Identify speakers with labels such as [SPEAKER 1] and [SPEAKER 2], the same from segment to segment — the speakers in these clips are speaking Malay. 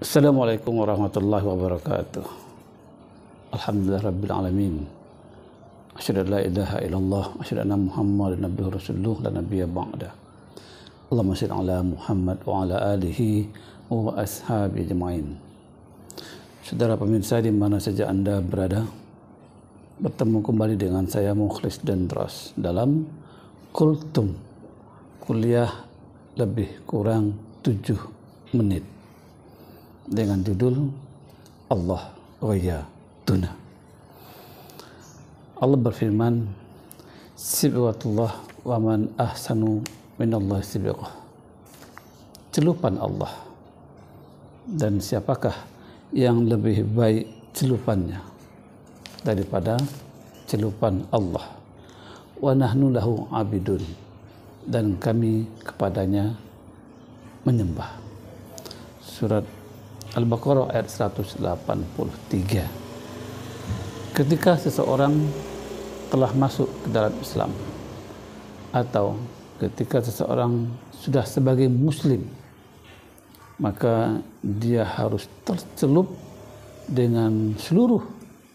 [SPEAKER 1] Assalamualaikum warahmatullahi wabarakatuh. Alhamdulillah rabbil alamin. Asyhadu an la ilaha illallah, asyhadu anna Muhammadan abduhu rasuluh la nabiyya ba'da. Allahumma shalli ala Muhammad wa ala alihi wa ashabi ajmain. Saudara pemirsa di mana saja Anda berada, bertemu kembali dengan saya Mukhlis Dendros dalam Kultum, kuliah lebih kurang 7 menit dengan judul Allah Ghayatuna. Allah berfirman, Sibghatullah wa man ahsanu minallah sibghah. Celupan Allah, dan siapakah yang lebih baik celupannya daripada celupan Allah. Wa nahnu lahu abidun, dan kami kepadanya menyembah. Surat Al-Baqarah ayat 183. Ketika seseorang telah masuk ke dalam Islam, atau ketika seseorang sudah sebagai muslim, maka dia harus tercelup dengan seluruh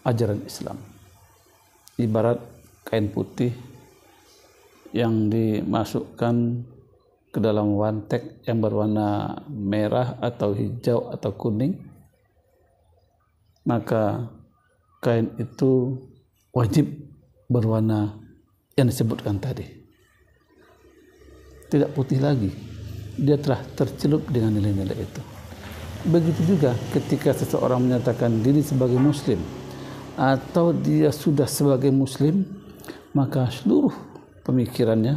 [SPEAKER 1] ajaran Islam. Ibarat kain putih yang dimasukkan ke dalam wantek yang berwarna merah atau hijau atau kuning, maka kain itu wajib berwarna yang disebutkan tadi. Tidak putih lagi, dia telah tercelup dengan nilai-nilai itu. Begitu juga ketika seseorang menyatakan diri sebagai muslim, atau dia sudah sebagai muslim, maka seluruh pemikirannya,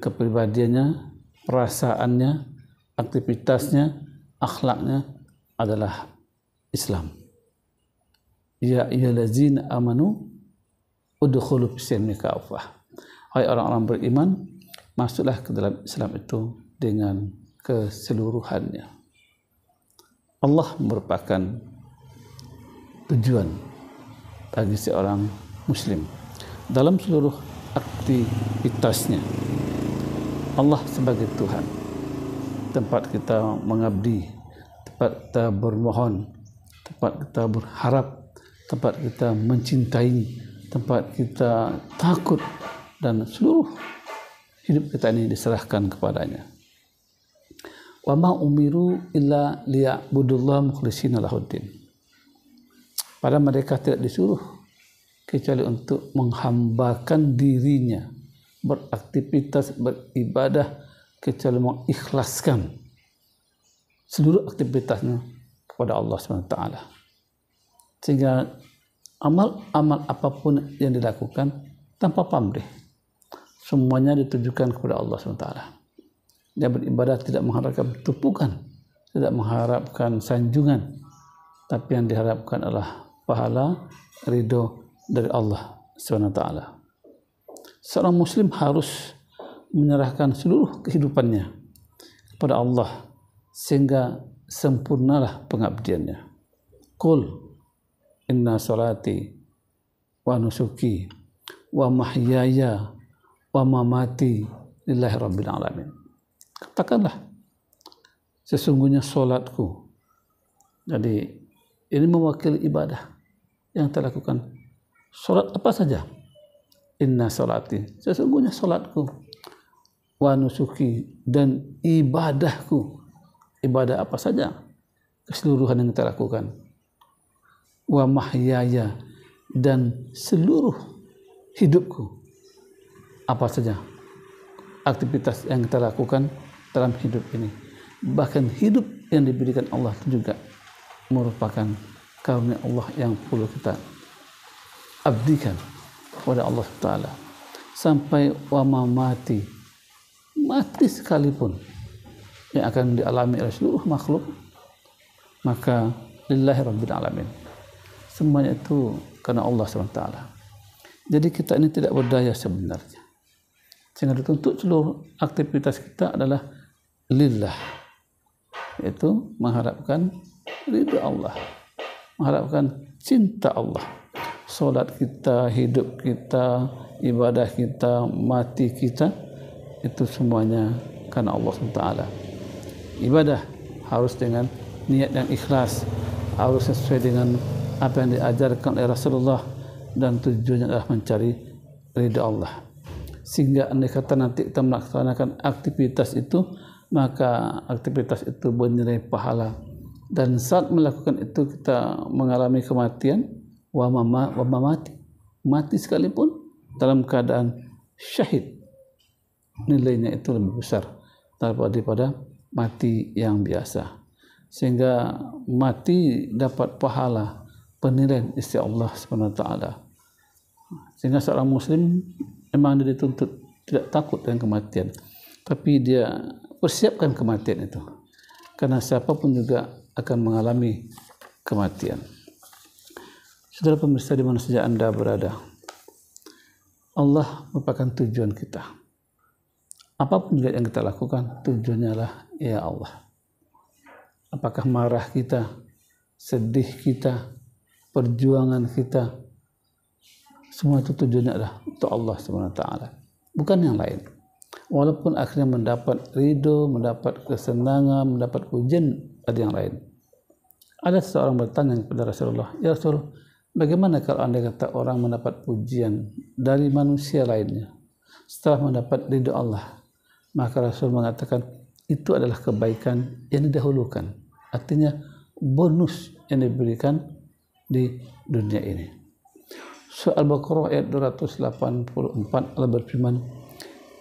[SPEAKER 1] kepribadiannya, perasaannya, aktivitasnya, akhlaknya adalah Islam. Ya ayyuhallazina amanu udkhulu fis-silmi kafah. Hai orang-orang beriman, masuklah ke dalam Islam itu dengan keseluruhannya. Allah merupakan tujuan bagi seorang muslim dalam seluruh aktivitasnya. Allah sebagai Tuhan, tempat kita mengabdi, tempat kita bermohon, tempat kita berharap, tempat kita mencintai, tempat kita takut, dan seluruh hidup kita ini diserahkan kepadanya. Wa ma umiru illa liya'budullaha mukhlishina lahuddin. Pada mereka tidak disuruh kecuali untuk menghambakan dirinya, beraktivitas, beribadah, kecuali mengikhlaskan seluruh aktivitasnya kepada Allah SWT. Sehingga amal-amal apapun yang dilakukan tanpa pamrih, semuanya ditujukan kepada Allah SWT. Dia beribadah tidak mengharapkan tumpukan, tidak mengharapkan sanjungan, tapi yang diharapkan adalah pahala, ridho dari Allah SWT. Seorang muslim harus menyerahkan seluruh kehidupannya kepada Allah sehingga sempurnalah pengabdiannya. Qul inna salati wa nusuki wa mahyaya wa mamati lillahi rabbil alamin. Katakanlah, sesungguhnya salatku. Jadi ini mewakili ibadah yang kita lakukan. Salat apa saja? Inna salati, sesungguhnya salatku, wa nusuki, dan ibadahku. Ibadah apa saja? Keseluruhan yang kita lakukan. Wa mahyaya, dan seluruh hidupku. Apa saja aktivitas yang kita lakukan dalam hidup ini. Bahkan hidup yang diberikan Allah juga merupakan karunia Allah yang perlu kita abdikan kepada Allah Ta'ala. Sampai wa mamati, mati sekalipun yang akan dialami oleh seluruh makhluk, maka lillahi rabbil alamin. Semuanya itu karena Allah SWT. Jadi kita ini tidak berdaya sebenarnya, sehingga dituntut seluruh aktivitas kita adalah lillah, yaitu mengharapkan ridha Allah, mengharapkan cinta Allah. Salat kita, hidup kita, ibadah kita, mati kita, itu semuanya karena Allah SWT. Ibadah harus dengan niat yang ikhlas, harus sesuai dengan apa yang diajarkan oleh Rasulullah, dan tujuannya adalah mencari ridha Allah. Sehingga andai kata nanti kita melaksanakan aktivitas itu, maka aktivitas itu bernilai pahala. Dan saat melakukan itu kita mengalami kematian, wa mati sekalipun dalam keadaan syahid, nilainya itu lebih besar daripada mati yang biasa. Sehingga mati dapat pahala penilaian istri Allah SWT. Sehingga seorang muslim memang dia dituntut tidak takut dengan kematian, tapi dia persiapkan kematian itu, karena siapapun juga akan mengalami kematian. Saudara pemirsa, di mana saja Anda berada, Allah merupakan tujuan kita. Apapun juga yang kita lakukan, tujuannya adalah ya Allah. Apakah marah kita, sedih kita, perjuangan kita, semua itu tujuannya adalah untuk Allah SWT, bukan yang lain. Walaupun akhirnya mendapat ridho, mendapat kesenangan, mendapat pujian dari yang lain. Ada seorang bertanya kepada Rasulullah, ya Rasul, bagaimana kalau andai kata orang mendapat pujian dari manusia lainnya setelah mendapat ridho Allah? Maka Rasul mengatakan itu adalah kebaikan yang didahulukan. Artinya bonus yang diberikan di dunia ini. Surah Al-Baqarah ayat 284, Allah berfirman,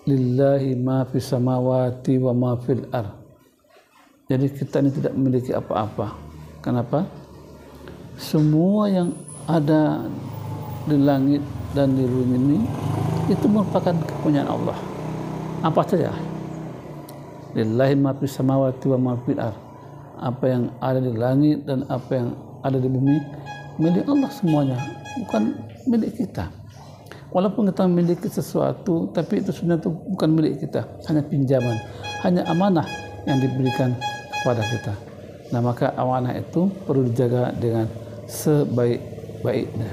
[SPEAKER 1] lillahi ma fis samawati wa ma fil ardh. Jadi kita ini tidak memiliki apa-apa. Kenapa? Semua yang ada di langit dan di bumi ini itu merupakan kepunyaan Allah. Apa saja? Lillahi ma fis samawati wa ma fil ardh. Apa yang ada di langit dan apa yang ada di bumi milik Allah semuanya, bukan milik kita. Walaupun kita memiliki sesuatu, tapi itu sebenarnya itu bukan milik kita, hanya pinjaman, hanya amanah yang diberikan kepada kita. Nah, maka amanah itu perlu dijaga dengan sebaik-baiknya.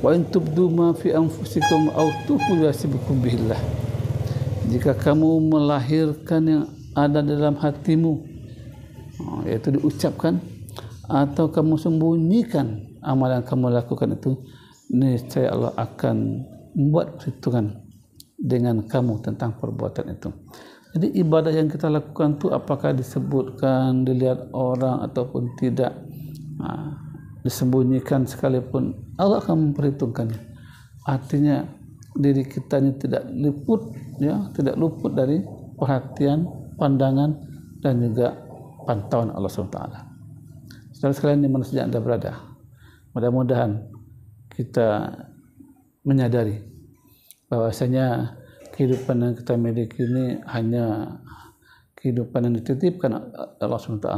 [SPEAKER 1] Wa in tubdu ma fi anfusikum aw tukhfu yasibukum billah. Jika kamu melahirkan yang ada dalam hatimu, yaitu diucapkan, atau kamu sembunyikan amal yang kamu lakukan itu, niscaya Allah akan membuat perhitungan dengan kamu tentang perbuatan itu. Jadi ibadah yang kita lakukan itu apakah disebutkan, dilihat orang ataupun tidak, disembunyikan sekalipun, Allah akan memperhitungkannya. Artinya diri kita ini tidak luput dari perhatian, pandangan, dan juga pantauan Allah SWT. Saudara sekalian, di mana saja Anda berada, mudah-mudahan kita menyadari bahwasanya kehidupan yang kita miliki ini hanya kehidupan yang dititipkan Allah SWT,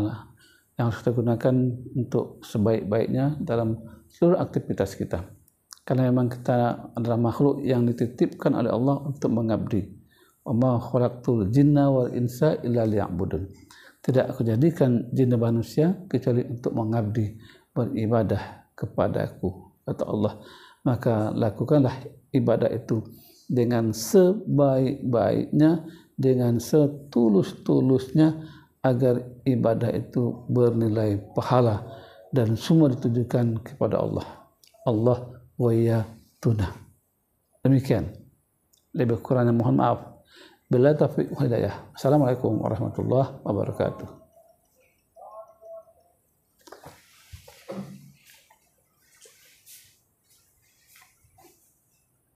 [SPEAKER 1] yang harus kita gunakan untuk sebaik-baiknya dalam seluruh aktivitas kita. Karena memang kita adalah makhluk yang dititipkan oleh Allah untuk mengabdi. Wa ma khalaqtul jinna wal insa illa liya'budun. Tidak aku jadikan jin dan manusia kecuali untuk mengabdi, beribadah kepadaku, kata Allah. Maka lakukanlah ibadah itu dengan sebaik-baiknya, dengan setulus-tulusnya, agar ibadah itu bernilai pahala dan semua ditujukan kepada Allah. Allah wa iyatuna. Demikian. Lebih kurangnya mohon maaf. Bila taufiq wal hidayah. Assalamualaikum warahmatullahi wabarakatuh.